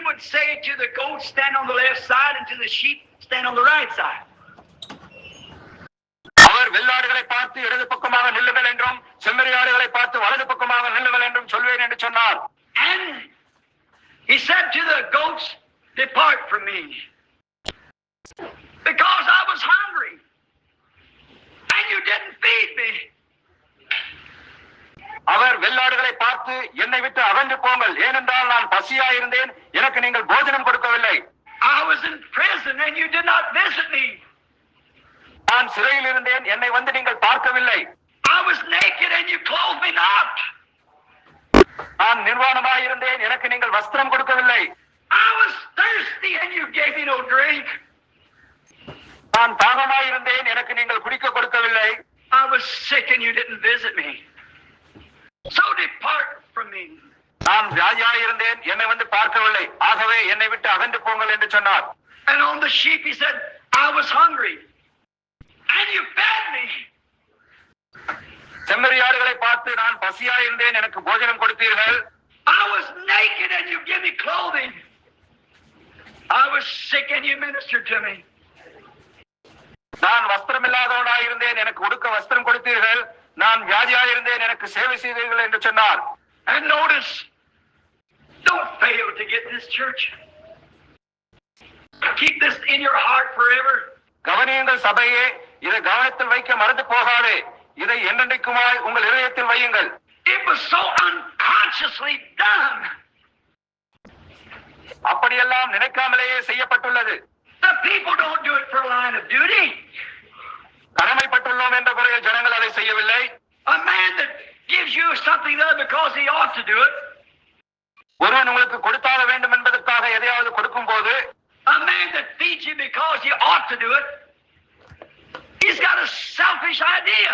would say to the goat, stand on the left side, and to the sheep, stand on the right side. அவர் வெள்ளாடுகளை பார்த்து இடது பக்கமாக நில்லுங்கள் என்றும் செம்மறியாடுகளை பார்த்து வலது பக்கமாக நில்லுங்கள் என்றும் சொல்வேன் என்று சொன்னார். And he said to the goats, depart from me, because I was hungry and you didn't feed me. அவர் வெள்ளாடுகளை பார்த்து என்னை விட்டு அகன்று போங்கள், ஏனென்றால் நான் பசியா இருந்தேன், எனக்கு நீங்கள் போஜனம் கொடுக்கவில்லை. I was in prison and you did not visit me. நான் சிறையில் இருந்தேன், என்னை வந்து நீங்கள் பார்க்கவில்லை. I was naked and you clothed me not. நான் நிர்வாணமாய் இருந்தேன், எனக்கு நீங்கள் வஸ்திரம் கொடுக்கவில்லை. I was thirsty and you gave me no drink. நான் தாகமாய் இருந்தேன், எனக்கு நீங்கள் குடிக்க கொடுக்கவில்லை. I was sick and you didn't visit me. So depart from me. நான் வியாதியாய் இருந்தேன், என்னை வந்து பார்க்கவில்லை, ஆகவே என்னை விட்டு அகன்று போங்கள் என்று சொன்னார். And on the sheep he said, I was hungry and you fed me. செம்மறியாடுகளை பார்த்து நான் பசியாய் இருந்தேன், எனக்கு போஜனம் கொடுத்தீர்கள். I was naked and you gave me clothing. I was sick and you ministered to me. நான் வஸ்திரம் இல்லாதவனாய் இருந்தேன், எனக்கு உடுக்க வஸ்திரம் கொடுத்தீர்கள். நான் வியாதியாய் இருந்தேன், எனக்கு சேவை செய்தீர்கள் என்று சொன்னார். And notice, don't fail to get this, church. Keep this in your heart forever. கவனியுங்கள் சபையே, இதை கவனத்தில் வைக்க மறந்து போகாதே. இதை என்னென்றைக்குமாய் உங்கள் இதயத்தில் வையுங்கள். It was so unconsciously done. அப்படியெல்லாம் நினைக்காமலேயே செய்யப்பட்டுள்ளது. The people don't do it for a line of duty. கடமைப்பட்டுள்ளோம் என்ற முறையில் ஜனங்கள் அதை செய்யவில்லை. A man that gives you something other because he ought to do it. ஒருவன் உங்களுக்கு கொடுத்தாக வேண்டும் என்பதற்காக எதையாவது கொடுக்கும் போது, a man that feeds you because he ought to do it, he's got a selfish idea.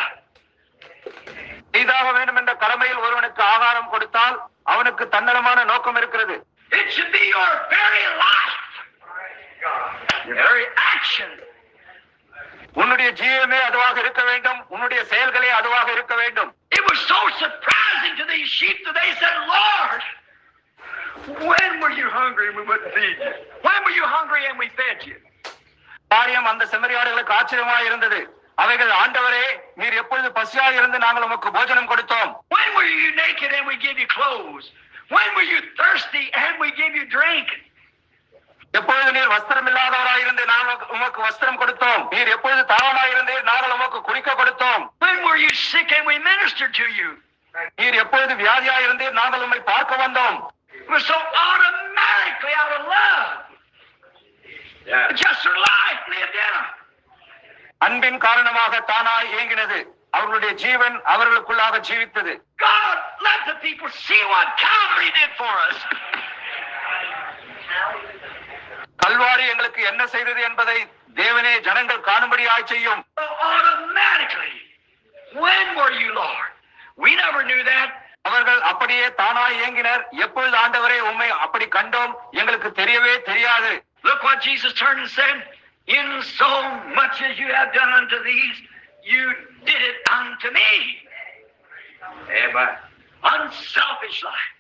செய்தாக வேண்டும் என்ற கடமையில் ஒருவனுக்கு ஆகாரம் கொடுத்தால் அவனுக்கு தன்னலமான நோக்கம் இருக்கிறது. It should be your very life, your very action. உன்னுடைய ஜீவமே அதுவாக இருக்க வேண்டும், உன்னுடைய செயல்களே அதுவாக இருக்க வேண்டும். It was so surprising to these sheep that they said, Lord, when were you hungry and we wouldn't feed you? When were you hungry and we fed you? காரியம் அந்த செம்மறியாடுகளுக்கு ஆச்சரியமாக இருந்தது. அவைகள், ஆண்டவரே, நீர் எப்பொழுது பசியாக இருந்து நாங்கள் உமக்கு போஜனம் கொடுத்தோம்? When were you naked and we gave you clothes? When were you thirsty and we gave you drink? எப்பொழுது நீர் வஸ்திரம் இல்லாதவராய் இருந்து நாங்கள் உமக்கு வஸ்திரம் கொடுத்தோம்? நீர் எப்பொழுது தாகமாய் இருந்து நாங்கள் உமக்கு குடிக்க கொடுத்தோம்? When were you sick and we ministered to you? நீர் எப்பொழுது வியாதியாய் இருந்து நாங்கள் உம்மை பார்க்க வந்தோம்? It was so automatically out of love. Yeah. Just their life lived in them. அன்பின் காரணமாக தானாய் இயங்கினது. அவர்களுடைய ஜீவன் அவர்களுக்குள்ளாக ஜீவித்தது. God, let the people see what Calvary did for us. Kalvari எங்களுக்கு என்ன செய்தது என்பதை தேவனே ஜனங்கள் காணும்படியாய் செய்யும். Automatically. When were you, Lord? We never knew that. அவர்கள் அப்படியே தானாய் இயங்கினர். எப்பொழுது ஆண்டவரே உம்மை அப்படி கண்டோம்? எங்களுக்கு தெரியவே தெரியாது. Look what Jesus turned and said, in so much as you have done unto these, you did it unto me. Amen. Unselfish life.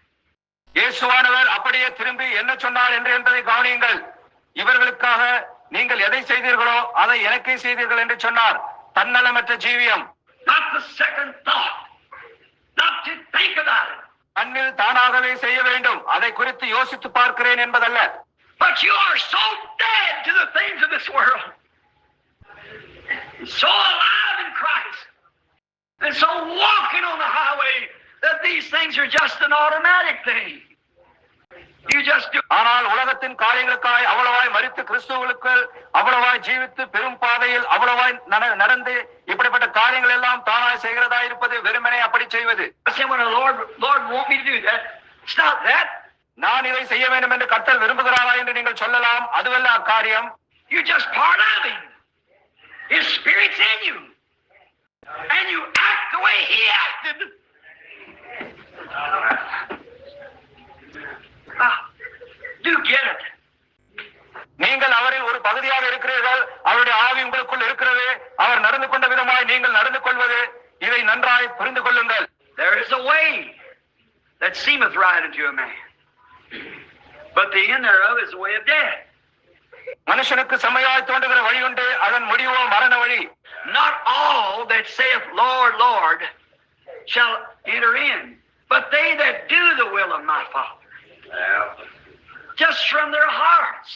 இயேசுவானவர் அப்படியே திரும்பி என்ன சொன்னார் என்று என்பதை கவனியுங்கள். இவர்களுக்காக நீங்கள் எதை செய்தீர்களோ அதை எனக்கே செய்தீர்கள் என்று சொன்னார். தன்னலமற்ற ஜீவியம். Not the second thought. Not to think about it. அன்னில் தானாகவே செய்ய வேண்டும், அதை குறித்து யோசித்து பார்க்கிறேன் என்பதல்ல. But you are so dead to the things of this world, so alive in Christ, and so walking on the highway that these things are just an automatic thing. You just do. ஆனால் உலகத்தின் காரியங்களுக்காய் அவ்வளவாய் மரித்து கிறிஸ்துவுக்கு அவ்வளவாய் ஜீவித்து பெரும் பாதையில் அவ்வளவாய் நடந்து இப்படிப்பட்ட காரியங்கள் எல்லாம் தானாய் செய்கிறதா இருப்பது வெறுமனே அப்படி செய்வது. When the Lord want me to do that, it's not that. நான் இதை செய்ய வேண்டும் என்று கர்த்தர் விரும்புகிறாரா என்று நீங்கள் சொல்லலாம். அதுவல்ல aquarium. You just part of him. His spirit's in you, and you act the way he acted. You get it. நீங்கள் அவரில் ஒரு பகுதியாக இருக்கிறீர்கள். அவருடைய ஆவி உங்களுக்குள் இருக்கிறது. அவர் நடந்து கொண்ட விதமாய் நீங்கள் நடந்து கொள்வது, இதை நன்றாய் புரிந்து கொள்ளுங்கள். There is a way that seemeth right unto a man, but the end thereof is the way of death. மனுஷனுக்கு செம்மையாய் தோன்றுகிற வழி உண்டு, அதன் முடிவோ மரண வழி. Not all that saith, Lord, Lord, shall enter in, but they that do the will of my Father. Just from their hearts,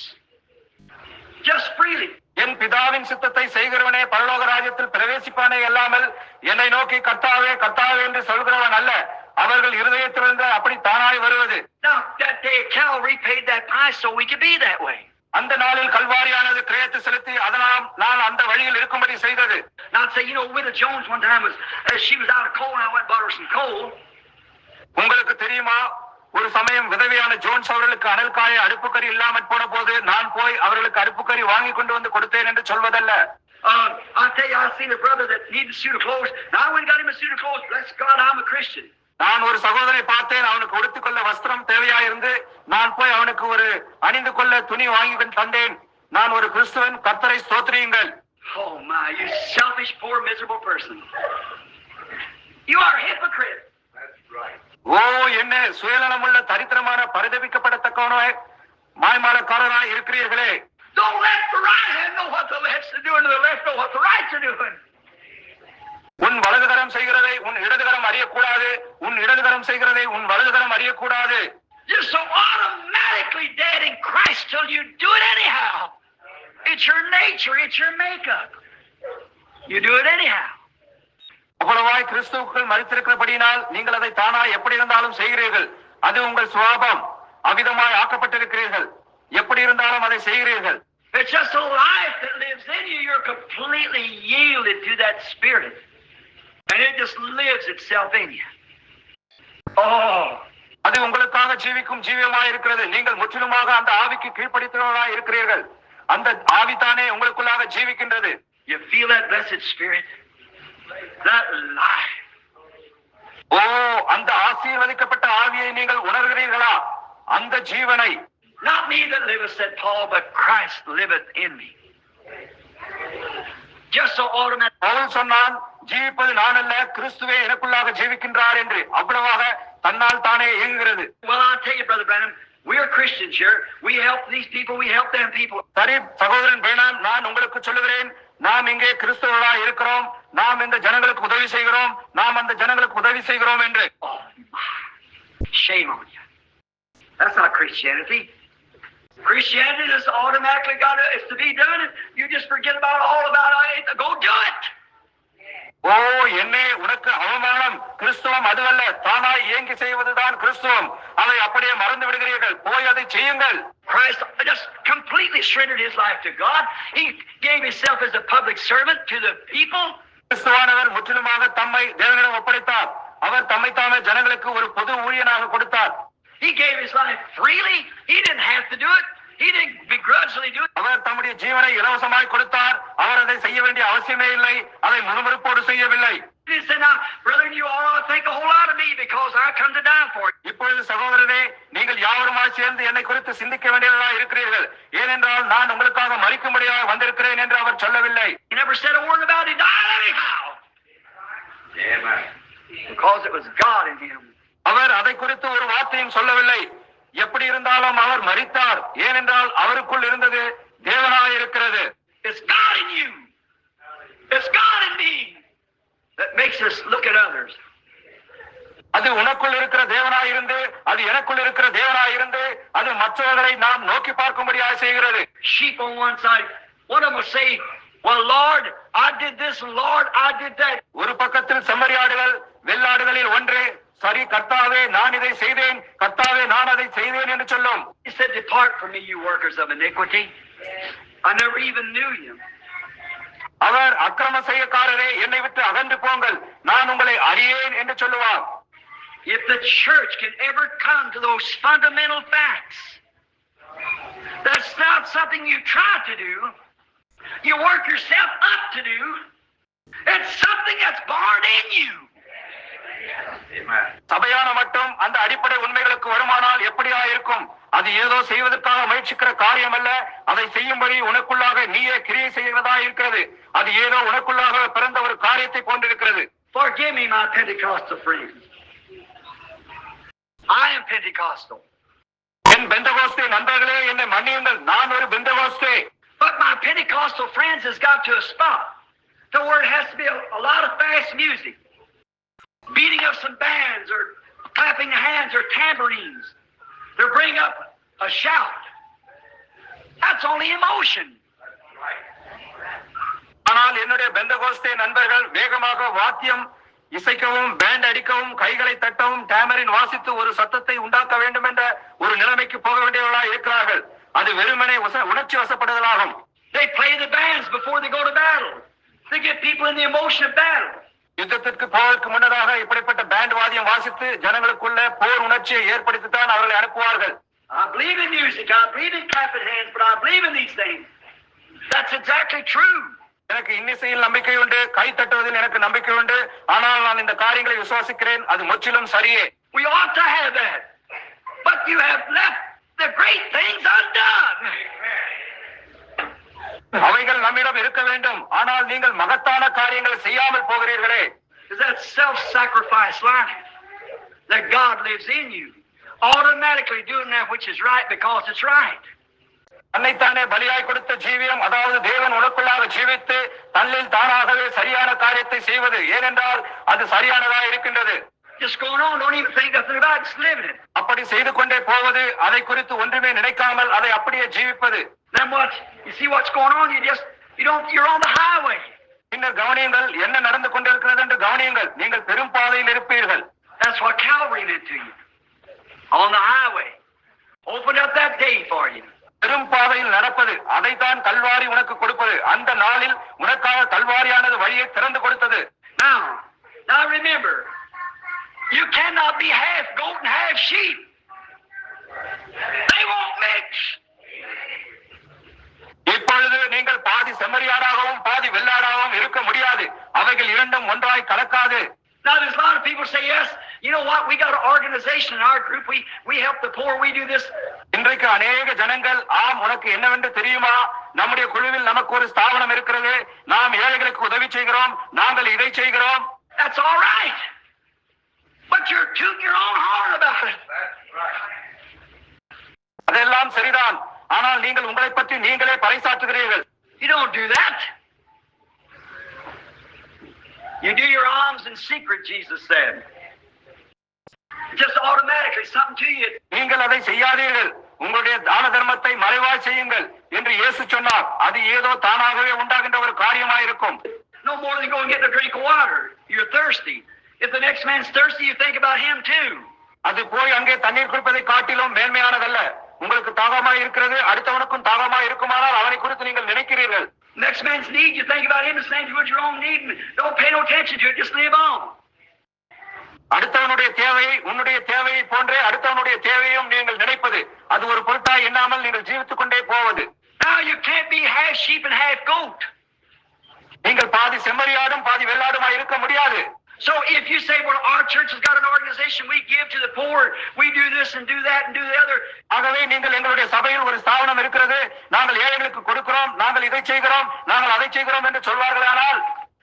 just freely. என் பிதாவின் சித்தத்தை செய்கிறவனே பரலோக ராஜ்யத்தில் பிரவேசிப்பானே அல்லாமல் என்னை நோக்கி கர்த்தாவே கர்த்தாவே என்று சொல்கிறவன் அல்ல, அவர்கள் இருதயத்திலிருந்து அப்படி தானாய் வருவது. Now that day Calvary paid that price so we could be that way. அந்த நாளில் கல்வாரியானது கிரயத்தை செலுத்தி அதனால் நான் அந்த வழியில் இருக்கும்படி செய்தது. Not say, Widow Jones one time was she was out of coal and I went and bought her some coal. உங்களுக்கு தெரியுமா, ஒரு சமயம் விதவையான ஜோன்ஸ் அவர்களுக்கு அனல் காய அடுப்புக்கறி இல்லாமல் போன போது நான் போய் அவர்களுக்கு அடுப்புக்கறி வாங்கி கொண்டு வந்து கொடுத்தேன் என்று சொல்வதல்ல. I tell you, I seen a brother that needed a suit of clothes. Now I went and got him a suit of clothes. Bless God, I'm a Christian. நான் ஒரு சகோதரனை பார்த்தேன், அவனுக்கு உடுத்திக்கொள்ள வஸ்திரம் தேவையாயிருந்து நான் போய் அவனுக்கு ஒரு அணிந்து கொள்ள துணி வாங்கி தந்தேன். நான் ஒரு கிறிஸ்துவன், கர்த்தரை ஸ்தோத்திரியுங்கள். Oh my, you selfish, poor, miserable person. You are a hypocrite. That's right. ஓ, என்ன சுயநலமுள்ள தரித்திரமான பரிதபிக்கப்படத்தக்கவனாய் மாய்மாலக்காரனாய் இருக்கிறீர்களே. Don't let the right hand know what the left's doing, and the left know what the right's doing. உன் வலதுகரம் செய்கிறதை உன் இடதுகரம் அறியக்கூடாது, உன் இடதுகரம் செய்கிறதை உன் வலதுகரம் அறியக்கூடாது. You're so automatically dead in Christ till you do it anyhow. It's your nature, it's your makeup. You do it anyhow. அவ்வளவாய் கிறிஸ்துவுக்குள் மரித்திருக்கிறபடியினால் நீங்கள் அதை தானாய் எப்படி இருந்தாலும் செய்கிறீர்கள். அது உங்கள் சுவாபம். அவ்விதமாய் ஆக்கப்பட்டிருக்கிறீர்கள். எப்படி இருந்தாலும் அதை செய்கிறீர்கள். It's just a life that lives in you. You're completely yielded to that spirit. And it just lives itself in you. Oh, அது உங்களுக்காக ஜீவிக்கும் ஜீவியமாய் இருக்கிறது. நீங்கள் முற்றிலுமாக அந்த ஆவிக்கு கீழ்ப்படித்தவர்களாய் இருக்கிறீர்கள். அந்த ஆவிதானே உங்களுக்குள்ளாக ஜீவிக்கின்றது. You feel that blessed spirit? That life. ஓ, அந்த ஆசீர்வதிக்கப்பட்ட ஆவியை நீங்கள் உணர்கிறீர்களா? அந்த ஜீவனை. Not me that liveth, said Paul, but Christ liveth in me. Just so automatic. Pavul சொன்னான், ஜீவிப்பது நான் அல்ல, கிறிஸ்துவே எனக்குள்ளாக ஜீவிக்கின்றார் என்று. அவ்வளவாக தன்னால் தானே இயங்குகிறது. Well, I'll tell you, Brother Branham, we are Christians here. We help these people, we help them people. சரி சகோதரன் பிரணாம், நான் உங்களுக்கு சொல்லுகிறேன், நாம் இங்கே கிறிஸ்துவர்களாய் இருக்கிறோம், நாம் இந்த ஜனங்களுக்கு உதவி செய்கிறோம், நாம் அந்த ஜனங்களுக்கு உதவி செய்கிறோம் என்று. Oh my, shame on you. That's not Christianity. Christianity is automatically it's to be done, and you just forget all about it. Go do it. ஓ, என்னே உனக்கு அவமானம். கிறிஸ்துவம் அதுவல்ல, தானாய் இயங்கி செய்வதுதான் கிறிஸ்துவம். அதை அப்படியே மறந்து விடுகிறீர்கள். போய் அதை செய்யுங்கள். Christ just completely surrendered his life to God. He gave himself as a public servant to the people. கிறிஸ்துவானவர் முற்றிலுமாக தம்மை தேவனிடம் ஒப்படைத்தார். அவர் தம்மை தாமே ஜனங்களுக்கு ஒரு பொது ஊழியனாக கொடுத்தார். He gave his life freely. He didn't have to do it. He didn't begrudgingly do it. அவர் தம்முடைய ஜீவனை இலவசமாய் கொடுத்தார். அவர் அதை செய்ய வேண்டிய அவசியமே இல்லை. அதை முணுமுணுப்போடு செய்யவில்லை. He said, now, brother, you all ought to think a whole lot of me because I come to die for you. இப்பொழுது சகோதரனே, நீங்கள் யாவருமாய் சேர்ந்து என்னை குறித்து சிந்திக்க வேண்டியவர்களாக இருக்கிறீர்கள். ஏனென்றால் நான் உங்களுக்காக மரிக்கும்படியாக வந்திருக்கிறேன் என்று அவர் சொல்லவில்லை. He never said a word about it. He died anyhow. Amen. Because it was God in him. அவர் அதை குறித்து ஒரு வார்த்தையும் சொல்லவில்லை. எப்படி இருந்தாலும் அவர் மரித்தார். ஏனென்றால் அவருக்குள் இருந்தது தேவனாய் இருக்கிறது. It's God in you. It's God in me that makes us look at others. அது உனக்குள் இருக்கிற தேவனாய் இருந்து, அது எனக்குள் இருக்கிற தேவனாய் இருந்து, அது மற்றவர்களை நாம் நோக்கி பார்க்கும்படியாக செய்கிறது. Sheep on one side, one of them will say, well, Lord, I did this, Lord, I did that. ஒரு பக்கத்தில் செம்மறியாடுகள், வெள்ளாடுகளில் ஒன்று, சரி கர்த்தாவே நான் இதை செய்தேன், கர்த்தாவே நான் அதை செய்தேன் என்று சொல்லும். He said, depart from me, you workers of iniquity. I never even knew you. அவர் அக்கிரம செய்யக்காரரே, என்னை விட்டு அகன்று போங்கள், நான் உங்களை அறியேன் என்று சொல்லுவார். If the church can ever come to those fundamental facts, that's not something you try to do, you work yourself up to do, it's something that's born in you. சபையான மட்டும் அந்த அடிப்படை உண்மைகளுக்கு வருமானால் எப்படியா இருக்கும்? அது ஏதோ செய்வதற்காக முயற்சிக்கிற காரியம் அல்ல, அதை செய்யும்படி உனக்குள்ளாக நீயே கிரியை செய்கிறதா இருக்கிறது. அது ஏதோ உனக்குள்ளாக பிறந்த ஒரு காரியத்தை போன்றிருக்கிறது. Forgive me, my Pentecostal friends. I am Pentecostal. என் பெந்தகோஸ்தே நண்பர்களே என்னை மன்னியுங்கள், நான் ஒரு Pentecost. But my Pentecostal friends has got to a spot to where it has to be a lot of fast music, beating of some bands or clapping the hands or tambourines to bring up a shout. That's only emotion. ஆனால் என்னுடைய பெந்தகோஸ்தே நண்பர்கள் வேகமாக வாத்தியம் இசைக்கவும், pant அடிக்கவும், கைகளை தட்டவும், tamarin வாசித்து ஒரு சத்தத்தை உண்டாக்க வேண்டும் என்ற ஒரு நிலைமைக்கு போக வேண்டியவர்களாக இருக்கிறார்கள். அது வெறுமனே உணர்ச்சி வசப்படுதலாகும். They play the bands before they go to battle to get people in the emotion of battle. யுத்தத்திற்கு போவதற்கு முன்னதாக இப்படிப்பட்ட பேண்ட் வாத்தியம் வாசித்து ஜனங்களுக்குள்ள போர் உணர்ச்சியை ஏற்படுத்தித்தான் அவர்களை அனுப்புவார்கள். I believe in music, I believe in clapping hands, but I believe in these things. That's exactly true. எனக்கு இன்னிசையில் நம்பிக்கை உண்டு, கை தட்டுவதில் எனக்கு நம்பிக்கை உண்டு, ஆனால் நான் இந்த காரியங்களை விசுவாசிக்கிறேன், அது முற்றிலும் சரியே. We ought to have that, but you have left the great things undone. அவைகள் நம்மிடம் இருக்க வேண்டும், ஆனால் நீங்கள் மகத்தான காரியங்களை செய்யாமல் போகிறீர்களே. Is that self-sacrifice life that God lives in you, automatically doing that which is right because it's right. தன்னைத்தானே பலியாய் கொடுத்த ஜீவியம், அதாவது தேவன் உனக்குள்ளாக ஜீவித்து தன்னில் தானாகவே சரியான காரியத்தை செய்வது, ஏனென்றால் அது சரியானதாக இருக்கின்றது. Just going on, don't even think nothing about it, just living it. அப்படி செய்து கொண்டே போவது, அதை குறித்து ஒன்றுமே நினைக்காமல் அதை அப்படியே ஜீவிப்பது. Then what? You see what's going on? You're on the highway. பின்னர் கவனியுங்கள், என்ன நடந்து கொண்டிருக்கிறது என்று கவனியுங்கள். நீங்கள் பெரும் பாதையில் இருப்பீர்கள். That's what Calvary meant to you. On the highway. Opened up that day for you. பெரும் பாதையில் நடப்பது, அதைத்தான் கல்வாரி உனக்கு கொடுப்பது. அந்த நாளில் உனக்காக கல்வாரியானது வழியை திறந்து கொடுத்தது. Now remember, you cannot be half goat and half sheep. They won't mix. இப்பொழுது நீங்கள் பாதி செம்மறியாடாகவும் பாதி வெள்ளாடாகவும் இருக்க முடியாது. அவைகள் இரண்டும் ஒன்றாய் கலக்காது. Now there's a lot of people say, yes, you know what, we got an organization in our group, we help the poor, we do this. இன்றைக்கு அநேக ஜனங்கள், ஆம், உனக்கு என்னவென்று தெரியுமா, நம்முடைய குழுவில் நமக்கு ஒரு ஸ்தாபனம் இருக்கிறது, நாம் ஏழைகளுக்கு உதவி செய்கிறோம், நாங்கள் இதை செய்கிறோம். That's all right, but you're tooting your own horn about it. அதெல்லாம் சரிதான், ஆனால் நீங்கள் உங்களை பற்றி நீங்களே பறைசாற்றுகிறீர்கள். You don't do that. You do your alms in secret, Jesus said. Just automatically, something to you. நீங்கள் அதை செய்யாதீர்கள், உங்களுடைய தான தர்மத்தை மறைவாய் செய்யுங்கள் என்று இயேசு சொன்னார். அது ஏதோ தானாகவே உண்டாகின்ற ஒரு காரியமாயிருக்கும். No more than go and get a drink of water. You're thirsty. If the next man's thirsty, you think about him too. அது போய் அங்கே தண்ணீர் குடிப்பதை காட்டிலும் மேன்மையானதல்ல. உங்களுக்கு தாகமாய் இருக்கிறது, அடுத்தவனுக்கும் தாகமாய் இருக்குமானால் அவனை குறித்து நீங்கள் நினைக்கிறீர்கள். Next man's need, you think about him the same as your own need. Don't pay no attention to it, just live on. அடுத்தவனுடைய தேவையை உன்னுடைய தேவையை போன்றே அடுத்தவனுடைய தேவையும் நீங்கள் நினைப்பது, அது ஒரு பொருட்டாய் எண்ணாமல் நீங்கள் ஜீவித்துக் கொண்டே போவது. Now you can't be half sheep and half goat. நீங்கள் பாதி செம்மறியாடும் பாதி வெள்ளாடுமாய் இருக்க முடியாது. So if you say, well, our church has got an organization, we give to the poor, we do this and do that and do the other. ஆகவே நீங்கள் எங்களுடைய சபையில் ஒரு ஸ்தாபனம் இருக்கிறது, நாங்கள் ஏழைகளுக்கு கொடுக்கிறோம், நாங்கள் இதை செய்கிறோம், நாங்கள் அதை செய்கிறோம் என்று சொல்வார்களானால்,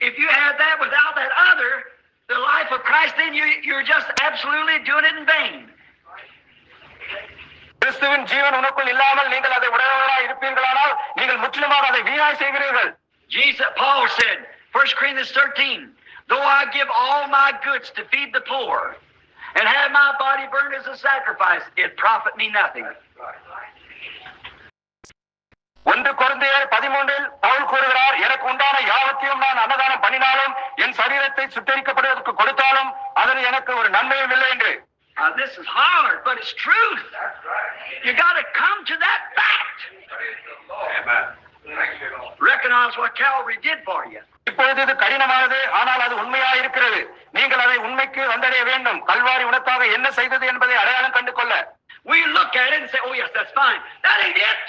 if you have that without that other, the life of Christ, then you're just absolutely doing it in vain. கிறிஸ்துவின் ஜீவன் உனக்குள் இல்லாமல் நீங்கள் அதை உடையவர்களாய் இருப்பீர்களானால் நீங்கள் முற்றிலுமாக அதை வீணாய் செய்கிறீர்கள். Paul said, 1 Corinthians 13, though I give all my goods to feed the poor and have my body burned as a sacrifice, it profit me nothing. 1 கொரிந்தியர் 13 பவுல் கூறுகிறார், எனக்கு உண்டான யாவத்தையும் நான் அன்னதானம் பண்ணினாலும் என் சரீரத்தை சுட்டரிக்கப்படுவதற்கு கொடுத்தாலும் அதில் எனக்கு ஒரு நன்மையும் இல்லை என்று. This is hard, but it's truth. You got to come to that fact. Amen. Recognize what Calvary did for you. இப்பொழுது இது கடினமானது, ஆனால் அது உண்மையாக இருக்கிறது. நீங்கள் அதை உண்மைக்கு வந்தடைய வேண்டும். கல்வாரி உனக்காக என்ன செய்தது என்பதை அடையாளம் கண்டு கொள்ள. We look at it and say, oh yes, that's fine. That ain't it.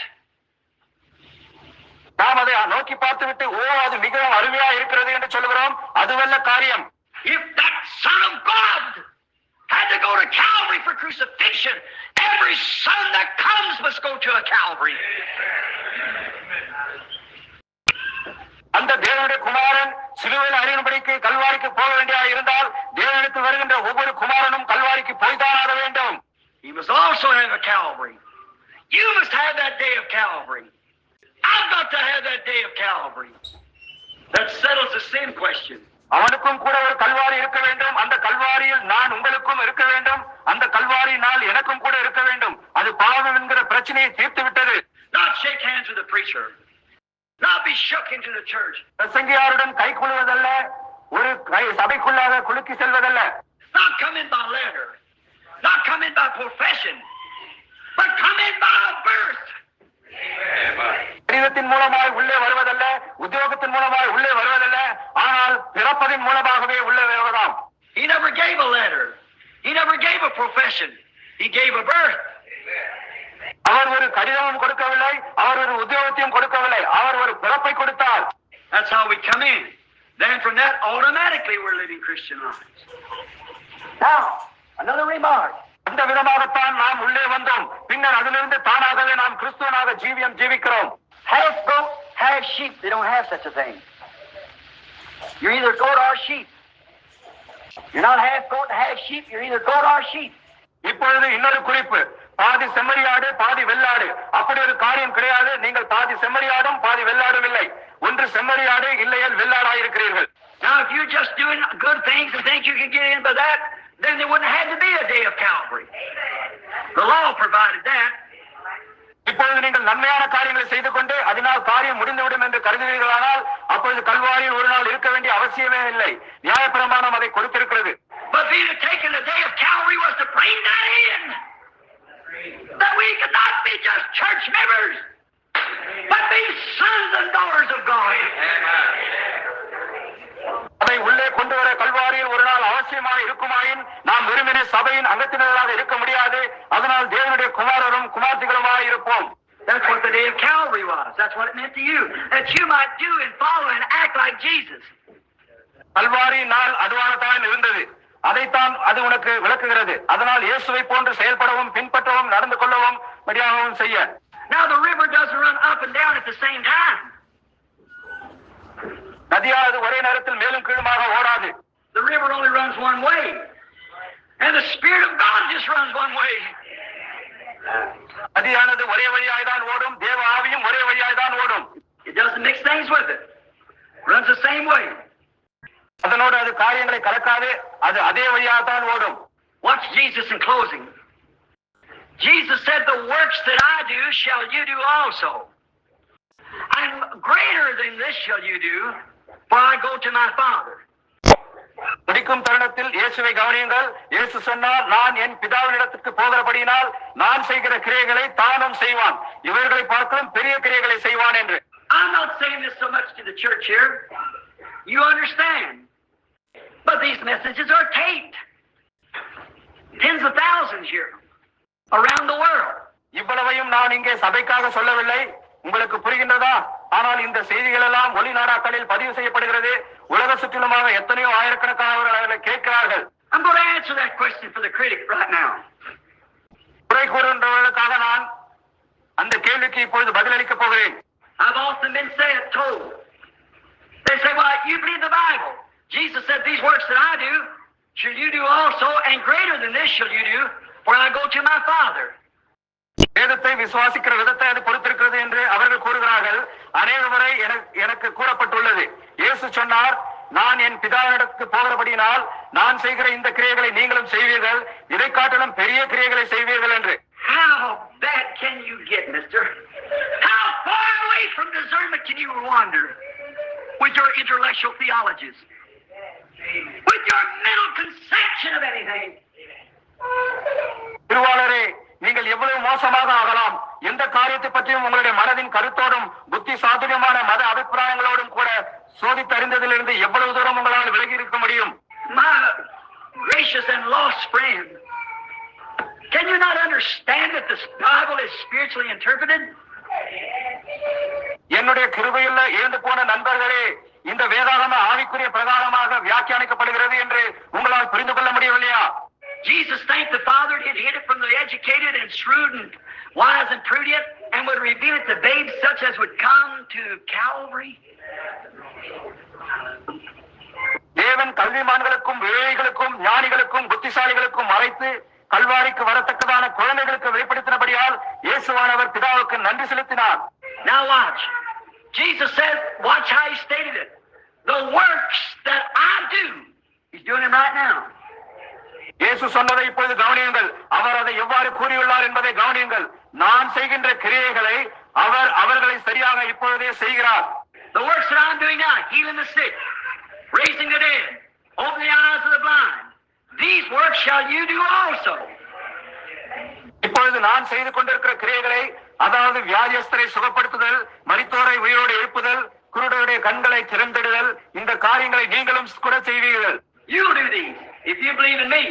நாம் அதை நோக்கி பார்த்துவிட்டு, ஓ அது மிகவும் அருமையா இருக்கிறது என்று சொல்லுகிறோம். அதுவல்ல காரியம். If that Son of God had to go to Calvary for crucifixion, every son that comes must go to a Calvary. அந்த தேவனுடைய குமாரன் சிலுவையில் அறையும்படிக்கு கல்வாரிக்கு போக வேண்டியதாக இருந்தால் தேவனுக்கு வருகின்ற ஒவ்வொரு குமாரனும் கல்வாரிக்கு போய்தான் ஆக வேண்டும். He must also have a Calvary. You must have that day of Calvary. I've got to have that day of Calvary. That settles the sin question. அவனுக்கும் கூட ஒரு கல்வாரி இருக்க வேண்டும். அந்த கல்வாரியில் நான் உங்களுக்கும் இருக்க வேண்டும். அந்த கல்வாரி நாள் எனக்கும் கூட இருக்க வேண்டும். அது பாவம் என்கிற பிரச்சனையை தீர்த்து விட்டது. Not shake hands with the preacher. Not be shook into the church. பிரசங்கியாருடன் கை குலுவதல்ல, ஒரு சபைக்குள்ளாக குலுக்கி செல்வதல்ல. Not come in by letter. Not come in by profession. But come in by birth. சரீரத்தின் மூலமாய் உள்ளே வருவதல்ல, உத்தியோகத்தின் மூலமாய் உள்ளே வருவதல்ல, ஆனால் பிறப்பதின் மூலமாகவே உள்ளே வருவதாம். He never gave a letter. He never gave a profession. He gave a birth. அவர் ஒரு கடிதமும் கொடுக்கவில்லை, அவர் ஒரு உத்தியோகத்தையும் கொடுக்கவில்லை, அவர் ஒரு பிறப்பை கொடுத்தார். That's how we come in. Then from that automatically we're living Christian lives. Now, another remark. அந்த விதமாகத்தான் நாம் உள்ளே வந்தோம். பின்னர் அதிலிருந்து தானாகவே நாம் கிறிஸ்துவனாக ஜீவிக்கிறோம். Half goat, half sheep. They don't have such a thing. You're either goat or sheep. You're not half goat, half sheep. You're either goat or sheep. இப்பொழுது இன்னொரு குறிப்பு, பாதி செம்மறியாடு பாதி வெள்ளாடு. அப்படி ஒரு காரியம் கிடையாது. நீங்கள் பாதி செம்மறியாடும் பாதி வெள்ளாடும் இல்லை. ஒன்று செம்மறியாடு, இல்லையேல் வெள்ளாடாய் இருக்கிறீர்கள். Now if you're just doing good things and think you can get in by that, then there wouldn't have to be a day of Calvary. The law provided that. இப்பொழுது நீங்கள் நன்மையான காரியங்களை செய்து கொண்டு அதனால் காரியம் முடிந்துவிடும் என்று கருதுவீர்களானால் அப்பொழுது கல்வாரியில் ஒரு நாள் இருக்க வேண்டிய அவசியமே இல்லை. நியாயப்பிரமாணம் அதை கொடுத்திருக்கிறது. But being taken the day of Calvary was to bring that in. That we could not be just church members, but be sons and daughters of God. அதை உள்ளே கொண்டு வர கல்வாரியில் ஒரு நாள் அவசியமாக இருக்குமாயின் நாம் வெறுமனே சபையின் அங்கத்தினர்களாக இருக்க முடியாது. அதனால் தேவனுடைய குமாரரும் குமார்த்திகளுமாக இருப்போம். That's what the day of Calvary was. That's what it meant to you. That you might do and follow and act like Jesus. Kalvari நாள் அதுவாகத்தான் இருந்தது. அதைத்தான் அது உனக்கு விளக்குகிறது. அதனால் இயேசுவை போன்று செயல்படவும் பின்பற்றவும் நடந்து கொள்ளவும் மரியாதையும் செய்ய. Now the river doesn't run up and down at the same time. நதியானது ஒரே நேரத்தில் மேலும் கீழுமாக ஓடாது. The river only runs one way. And the Spirit of God just runs one way. நதியானது ஒரே வழியாய் தான் ஓடும். தேவ ஆவியும் ஒரே வழியாய் தான் ஓடும். It doesn't mix things with it. Runs the same way. அதனோடு அது காரியங்களை கலக்காது. அது அதே வழியாக தான் ஓடும். Watch Jesus in closing. Jesus said, "The works that I do shall you do also. And greater than this shall you do, for I go to my Father." முடிக்கும் தருணத்தில் இயேசுவை கவனியுங்கள். இயேசு சொன்னார், நான் என் பிதாவினிடத்துக்கு போகிறபடியினால் நான் செய்கிற கிரியைகளை தானும் செய்வான், இவர்களை பார்க்கலும் பெரிய கிரியைகளை செய்வான் என்று. I'm not saying this so much to the church here. You understand. But these messages are taped. Tens of thousands here around the world. இவ்வளவையும் நான் இங்கே சபைக்காக சொல்லவில்லை. உங்களுக்கு புரிகின்றதா? ஆனால் இந்த செய்திகள் எல்லாம் ஒளி நாடாக்களில் பதிவு செய்யப்படுகிறது. உலக சுற்றிலுமாக எத்தனையோ ஆயிரக்கணக்கானவர்கள் கேட்கிறார்கள். I'm going to answer that question for the critic right now. குறை கூறுகின்றவர்களுக்காக நான் அந்த கேள்விக்கு இப்பொழுது பதிலளிக்க போகிறேன். I've often been told. They say, "Well, you believe the Bible. Jesus said, these works that I do shall you do also, and greater than this shall you do, for I go to my Father." வேதத்தை விசுவாசிக்கிற விதத்தை அது பொறுத்திருக்கிறது என்று அவர்கள் கூறுகிறார்கள். அநேக முறை எனக்கு கூறப்பட்டுள்ளது, இயேசு சொன்னார், நான் என் பிதாவினிடத்துக்கு போகிறபடியினால் நான் செய்கிற இந்த கிரியைகளை நீங்களும் செய்வீர்கள், இதை காட்டிலும் பெரிய கிரியைகளை செய்வீர்கள் என்று. How bad can you get, mister? How far away from discernment can you wander with your intellectual theologies? With your mental conception of anything? திருவாளரே, நீங்கள் எவ்வளவு மோசமாக ஆகலாம். எந்த காரியத்தை பற்றியும் உங்களுடைய மனதின் கருத்தோடும் புத்தி சாதுரியமான மத அபிப்பிராயங்களோடும் கூட சோதித்து அறிந்ததிலிருந்து எவ்வளவு தூரம் உங்களால் விலகி இருக்க முடியும்? My gracious and lost friend, can you not understand that the Bible is spiritually interpreted? என்னுடைய கிருபையுள்ள இழந்து போன நண்பர்களே, இந்த வேதாகம ஆவிக்குரிய பிரகாரமாக வியாக்கியானிக்கப்படுகிறது என்று உங்களால் புரிந்து கொள்ள முடியவில்லையா? Jesus thanked the Father he had hid it from the educated and shrewd and wise and prudent, and would reveal it to babes such as would come to Calvary. தேவன் கல்விமான்களுக்கும் விவேகிகளுக்கும் ஞானிகளுக்கும் புத்திசாலிகளுக்கும் மறைத்து கல்வாரிக்கு வரத்தக்கதான குழந்தைகளுக்கு வெளிப்படுத்தினபடியால் இயேசுவானவர் பிதாவுக்கு நன்றி செலுத்தினார். Now watch. Jesus said, watch how he stated it. The works that I do. He's doing them right now. இயேசு சொன்னதை இப்பொழுது கவனியுங்கள். அவர் அதை எவ்வாறு கூறியுள்ளார் என்பதை கவனியுங்கள். நான் செய்கின்ற கிரியைகளை அவர் அவர்களை சரியாக இப்பொழுதே செய்கிறார். The works that I'm doing now, healing the sick, raising the dead, opening the eyes of the blind. These works shall you do also. இப்பொழுது நான் செய்து கொண்டிருக்கிற கிரியைகளை, அதாவது வியாதியஸ்தரை சுகப்படுத்துதல், மரித்தோரை உயிரோடு எழுப்புதல், குருடருடைய கண்களை திறந்திடுதல், இந்த காரியங்களை நீங்களும் கூட செய்வீர்கள். You do these. If you believe in me,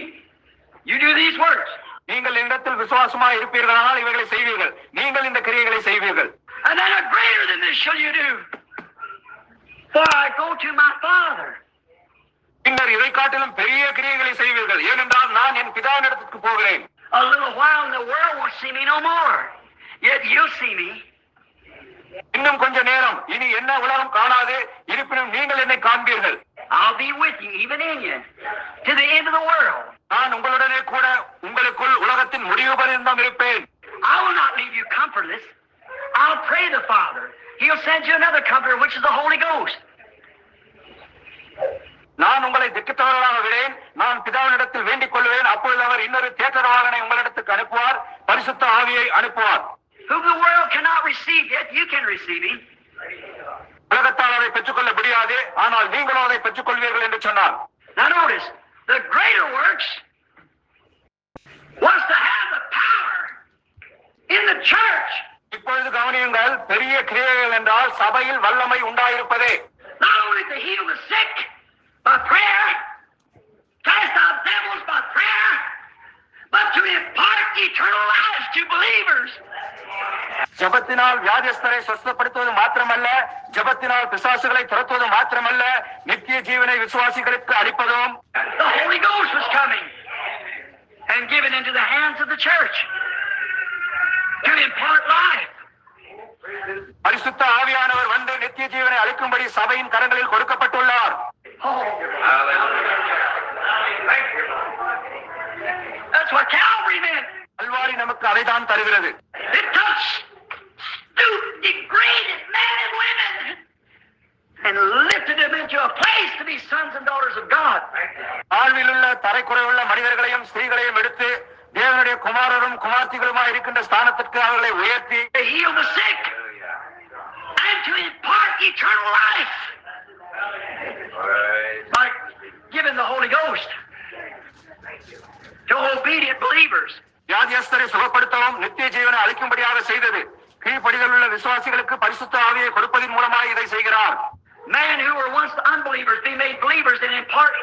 you do these works. நீங்கள் என்னிடத்தில் விசுவாசமாக இருப்பீர்களானால் இவைகளை செய்வீர்கள். நீங்கள் இந்த கிரியைகளை செய்வீர்கள். And then a greater than this shall you do. For I go to my Father. பின்னர் இதை காட்டிலும் பெரிய கிரியைகளை செய்வீர்கள். ஏனென்றால் நான் என் பிதாவினிடத்துக்கு போகிறேன். A little while and the world won't see me no more. Yet you'll see me. இன்னும் கொஞ்ச நேரம், இனி என்ன உலகம் காணாது, இருப்பினும் நீங்கள் என்னை காண்பீர்கள். I'll be with you, even in you, to the end of the world. நான் உங்களுடனே கூட உங்களுக்குள் உலகத்தின் முடிவு பரியந்தம் இருப்பேன். I will not leave you comfortless. I'll pray the Father. He'll send you another comforter, which is the Holy Ghost. நான் உங்களை திக்கற்றவர்களாக விடேன். நான் பிதாவினிடத்தில் வேண்டிக் கொள்வேன். அப்பொழுது அவர் இன்னொரு தேற்றரவாளனை உங்களிடத்துக்கு அனுப்புவார், பரிசுத்த ஆவியை அனுப்புவார். Whom the world cannot receive yet, you can receive him. உலகத்தால் அதை பெற்றுக்கொள்ள முடியாது, ஆனால் நீங்களும் அதை பெற்றுக் கொள்வீர்கள் என்று சொன்னார். Now notice, the greater works was to have the power in the church. இப்பொழுது கவனியுங்கள், பெரிய கிரியைகள் என்றால் சபையில் வல்லமை உண்டாயிருப்பதே. Not only to heal the sick by prayer, cast out devils by prayer, but to impart eternal life to believers. ஜபத்தினால் வியாதியஸ்தரை சுத்தப்படுத்துவது மாத்திரமல்ல, ஜபத்தினால் பிசாசுகளை துரத்துவது மாத்திரமல்ல, நித்திய ஜீவனை விசுவாசிகளுக்கு அளிப்பதும். The Holy Ghost was coming and given into the hands of the church to impart life. பரிசுத்த ஆவியானவர் வந்து நித்திய ஜீவனை அளிக்கும்படி சபையின் கரங்களில் கொடுக்கப்பட்டுள்ளார். That's what Calvary meant. Kalvari நமக்கு அதைதான் தருகிறது. It touched stooped, degraded men and women and lifted them into a place to be sons and daughters of God. ஆழ்விலுள்ள தரைக்குறைவுள்ள மனிதர்களையும் ஸ்திரீகளையும் எடுத்து தேவனுடைய குமாரரும் குமார்த்திகளுமாய் இருக்கின்ற ஸ்தானத்திற்கு அவர்களை உயர்த்தி To heal the sick and to impart eternal life by giving the Holy Ghost to obedient believers. வியாதியஸ்தரை சுகப்படுத்தவும் நித்திய ஜீவனை அளிக்கும்படியாக செய்தது. கீழ்ப்படிதல் உள்ள விசுவாசிகளுக்கு பரிசுத்த ஆவியை கொடுப்பதன் மூலமாக இதை செய்கிறார். Men who were once unbelievers be made believers and impart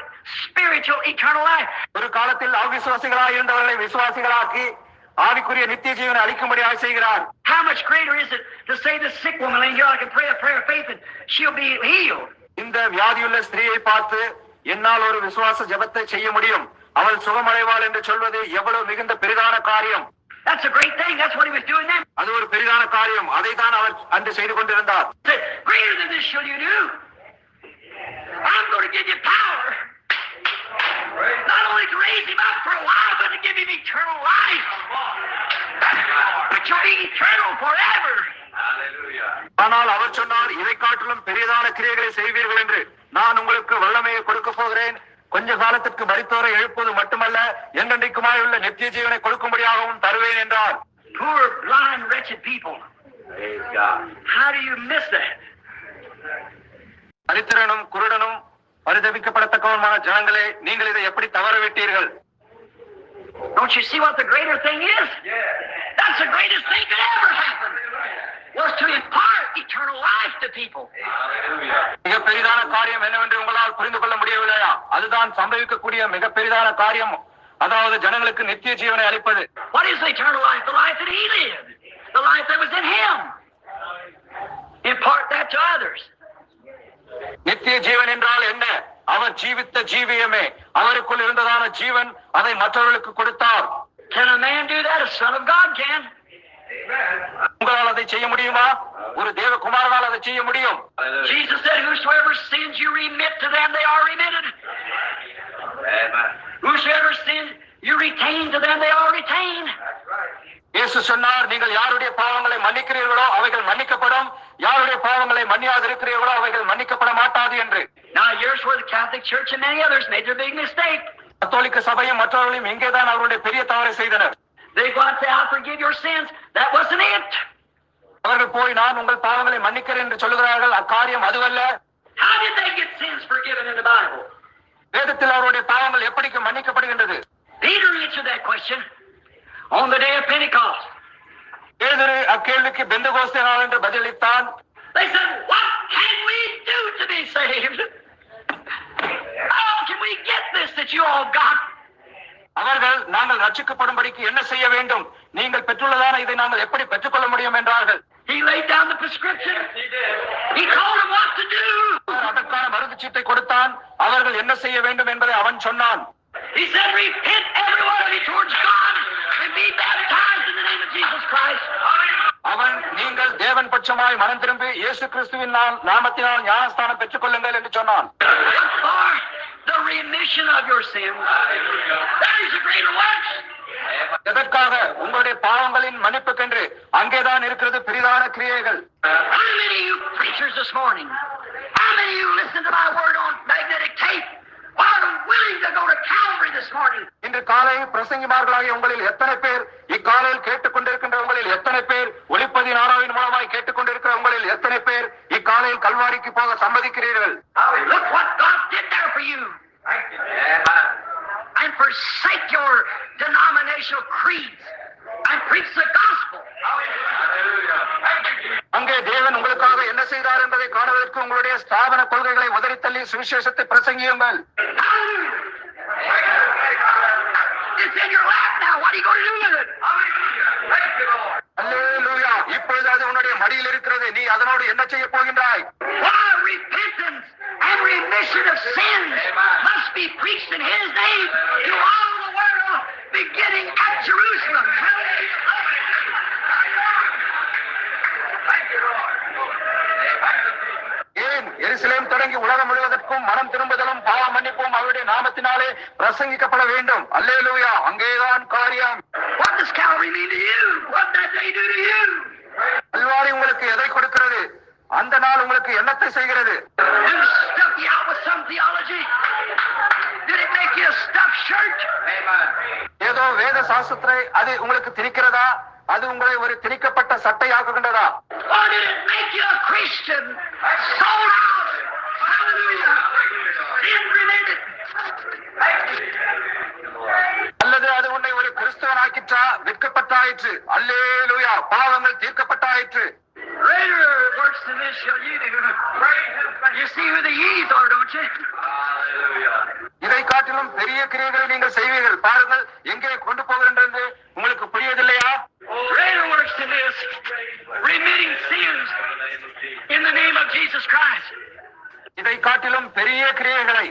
spiritual eternal life. ஒரு காலத்தில் அவிசுவாசிகளாய் இருந்தவர்களை விசுவாசிகளாக்கி ஆவிக்குரிய நித்திய ஜீவனை அளிக்கும்படியாக செய்கிறார். How much greater is it to say the sick woman laying here, I can pray a prayer of faith and she'll be healed. இந்த வியாதியுள்ள ஸ்திரீயை பார்த்து என்னால் ஒரு விசுவாச ஜெபத்தை செய்ய முடியும், அவள் சுகமடைவாள் என்று சொல்வது எவ்வளவு மிகுந்த பெரிதான காரியம். That's a great thing. That's what he was doing then. அது ஒரு பெரிதான காரியம். அதை தான் அவர் அன்று செய்து கொண்டிருந்தார். Greater than this shall you do. I'm going to give you power. Not only to raise him up for a while, but to give him eternal life. Which will be eternal forever. ஆனால் அவர் சொன்னார், இதை காட்டிலும் பெரியதான கிரியைகளை செய்வீர்கள் என்று. நான் உங்களுக்கு வல்லமையை கொடுக்க போகிறேன். கொஞ்ச காலத்திற்கு மரித்தோரை எழுப்புவது மட்டுமல்ல, என்றென்றைக்குமாய் உள்ள நித்திய ஜீவனை கொடுக்கும்படியாகவும் தருவேன் என்றார். Poor, blind, wretched people. How do you miss that? தரித்திரனும் குருடனும் பரிதபிக்கப்படத்தக்கவனுமான ஜனங்களே, நீங்கள் இதை எப்படி தவற விட்டீர்கள்? Don't you see what the greater thing is? That's the greatest thing that ever happened. Was to impart eternal life to people. மிக பெரிதான காரியம் என்னவென்று உங்களால் புரிந்து கொள்ள முடியவில்லையா? அதுதான் சம்பவிக்கக்கூடிய மிக பெரிதான காரியம், அதாவது ஜனங்களுக்கு நித்திய ஜீவனை அளிப்பது. What is the eternal life? The life that he lived, the life that was in him. Impart that to others. நித்திய ஜீவன் என்றால் என்ன? அவர் ஜீவித்த ஜீவியமே, அவருக்குள் இருந்ததான ஜீவன், அதை மற்றவர்களுக்கு கொடுத்தார். Can a man do that? A son of God can. உங்களால் அதை செய்ய முடியுமா? ஒரு தேவகுமாரனால் அதை செய்ய முடியும். Jesus said, whosoever sins you remit to them, they are remitted. Whosoever sins you retain to them, they are retained. இயேசு சொன்னார், நீங்கள் யாருடைய பாவங்களை மன்னிக்கிறீர்களோ அவைகள் மன்னிக்கப்படும், யாருடைய பாவங்களை மன்னியாது இருக்கிறீர்களோ அவைகள் மன்னிக்கப்பட மாட்டாது என்று. Now here's where the Catholic Church and many others made their big mistake. கத்தோலிக்க சபையும் மற்றவர்களும் இங்கேதான் அவருடைய பெரிய தவறை செய்தனர். They go out and say, I forgive your sins. That wasn't it. அவர்கள் போய் நான் உங்கள் பாவங்களை மன்னிக்கிறேன் என்று சொல்லுகிறார்கள். அக்காரியம் அதுவல்ல. How did they get sins forgiven in the Bible? வேதத்தில் அவருடைய பாவங்கள் எப்படி மன்னிக்கப்படுகின்றது? Peter answered that question on the day of Pentecost. பேதுரு அக்கேள்விக்கு பெந்தகோஸ்தே நாள் என்று பதிலளித்தான். They said, what can we do to be saved? How can we get this that you all got? அவர்கள் நாங்கள் ரட்சிக்கப்படும்படிக்கு என்ன செய்ய வேண்டும், நீங்கள் பெற்றுள்ளதான இதை நாங்கள் எப்படி பெற்றுக்கொள்ள முடியும் என்றார்கள். He laid down the prescription. He told them what to do. அதற்கான மருந்து சீட்டை கொடுத்தான். அவர்கள் என்ன செய்ய வேண்டும் என்பதை அவன் சொன்னான். He said, repent every one of you towards God and be baptized in the name of Jesus Christ. அவன் நீங்கள் தேவன் பட்சமாய் மனம் திரும்பி இயேசு கிறிஸ்துவின் நாமத்தினால் ஞானஸ்தானம் பெற்றுக் கொள்ளுங்கள் என்று சொன்னான். For the remission of your sins. That is the greater works. எதற்காக? உங்களுடைய பாவங்களின் மன்னிப்புக்கென்று. அங்கேதான் இருக்கிறது பெரிதான கிரியைகள். How many of you preachers this morning, how many of you listen to my word on magnetic tape, are willing to go to Calvary this morning? இன்று காலை பிரசங்கிமார்களாகிய உங்களில் எத்தனை பேர், இக்காலையில் கேட்டுக்கொண்டிருக்கின்ற உங்களில் எத்தனை பேர், ஒளிப்பதி நாடாவின் மூலமாய் கேட்டுக்கொண்டிருக்கிற உங்களில் எத்தனை பேர் இக்காலையில் கல்வாரிக்கு போக சம்மதிக்கிறீர்கள்? Look what God did there for you. And forsake your denominational creeds and preach the gospel. அங்கே தேவன் உங்களுக்காக என்ன செய்தார் என்பதை காணுவதற்கு உங்களுடைய ஸ்தாபன கொள்கைகளை உதறித்தள்ளி சுவிசேஷத்தை பிரசங்கியுங்கள். It's in your lap now. What are you going to do with it? அல்லேலூயா. இப்பொழுது அது உன்னுடைய மடியில் இருக்கிறது. நீ அதனோடு என்ன செய்ய போகின்றாய்? Why repentance and remission of sins must be preached in His name to all the world, beginning at Jerusalem. ஏன் எருசலேம் தொடங்கி உலகம் முழுவதற்கும் மனம் திரும்புதலும் பாவ மன்னிப்பும் அவருடைய நாமத்தினாலே பிரசங்கிக்கப்பட வேண்டும். அல்லேலூயா. அங்கேதான் காரியம். What does Calvary mean to you? What does they do to you? Kalvari உங்களுக்கு எதை கொடுக்கிறது? அந்த நாள் உங்களுக்கு என்னத்தை செய்கிறது? Did it stuff you out with some theology? Did it make you a stuffed shirt? ஏதோ வேத சாஸ்திரத்தை அது உங்களுக்கு திணிக்கிறதா? அது உங்களை ஒரு திணிக்கப்பட்ட சட்டையாக்குகின்றதா? Or did it make you a Christian? Sold out. Hallelujah. Sin related. அல்லது அது உன்னை ஒரு கிறிஸ்தவனாக்கிற்றா? விற்கப்பட்டாயிற்று. அல்லேலூயா. பாவங்கள் தீர்க்கப்பட்டாயிற்று. Greater works than this shall you do. You see who the ye's are, don't you? இதை காட்டிலும் பெரிய கிரியைகளை நீங்கள் செய்வீர்கள். பாருங்கள் எங்கே கொண்டு போகிறது உங்களுக்கு புரியவில்லையா? Greater works than this, remitting sins in the name of Jesus Christ. இதை காட்டிலும் பெரிய கிரியைகளை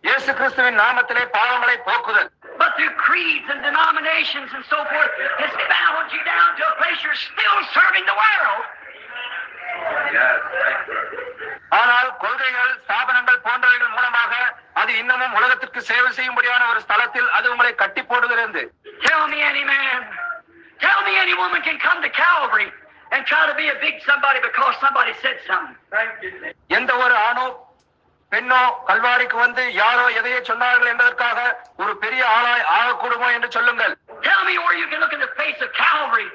இயேசு கிறிஸ்துவின் நாமத்திலே பாவங்களை போக்குதல். But through creeds and denominations and so forth, it's bound you down to a place you're still serving the world. ஆனால் கொள்கைகள், ஸ்தாபனங்கள் போன்றவைகள் மூலமாக அது இன்னமும் உலகத்திற்கு சேவை செய்யும்படியான ஒரு ஸ்தலத்தில் அது உங்களை கட்டி போடுகிறது. Tell me any man, tell me any woman can come to Calvary and try to be a big somebody because somebody said something. எந்த ஒரு ஆணோ பெண்ணோ கல்வாரிக்கு வந்து யாரோ எதையே சொன்னார்கள் என்பதற்காக ஒரு பெரிய ஆளாய் ஆகக்கூடுமோ என்று சொல்லுங்கள். Tell me where you can look in the face of Calvary.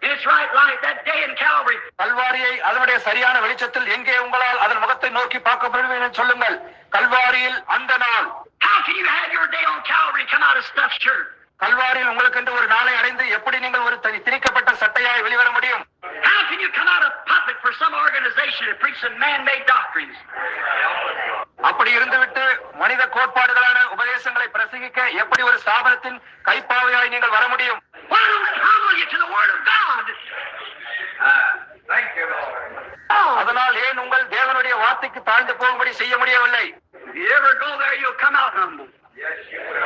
And it's right like that day in Calvary. கல்வாரியை அதனுடைய சரியான வெளிச்சத்தில் எங்கே உங்களால் அதன் முகத்தை நோக்கி பார்க்க முடியும் என்று சொல்லுங்கள். கல்வாரியில் அந்த நாள். How can you have your day on Calvary come out of stuffed shirt? கல்வாரியில் உங்களுக்கு என்று ஒரு நாளை அடைந்து எப்படி நீங்கள் ஒரு திணிக்கப்பட்ட சட்டையாய் வெளிவர முடியும்? How can you come out a puppet for some organization and preach some man-made doctrines? அப்படி இருந்துவிட்டு மனித கோட்பாடுகளான உபதேசங்களை பிரசங்கிக்க எப்படி ஒரு ஸ்தாபனத்தின் கைப்பாவையாய் நீங்கள் வர முடியும்? Why don't it humble you to the Word of God? Thank you, Lord. அதனால் ஏன் உங்கள் தேவனுடைய வார்த்தைக்கு தாழ்ந்து போகும்படி செய்ய முடியவில்லை? If you ever go there, you'll come out humble.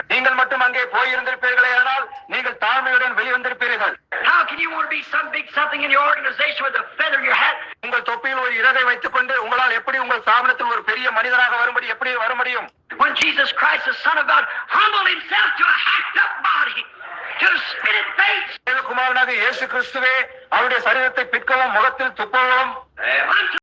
நீங்கள் மட்டும் அங்கே போயிருந்திருப்பீர்களே ஆனால் நீங்கள் தாழ்மையுடன் வெளிவந்திருப்பீர்கள். How can you want to be some big something in your organization with a feather in your hat? உங்கள் தொப்பியில் ஒரு இறகை வைத்துக் கொண்டு உங்களால் எப்படி உங்கள் ஸ்தாபனத்தில் ஒரு பெரிய மனிதனாக வரும்படி எப்படி வர முடியும்? When Jesus Christ, the Son of God, humbled himself to a hacked up body, to a spitted face. தேவகுமாரனாகிய கர்த்தராகிய இயேசு கிறிஸ்துவே அவருடைய சரீரத்தை பிற்கவும் முகத்தில் துப்பவும்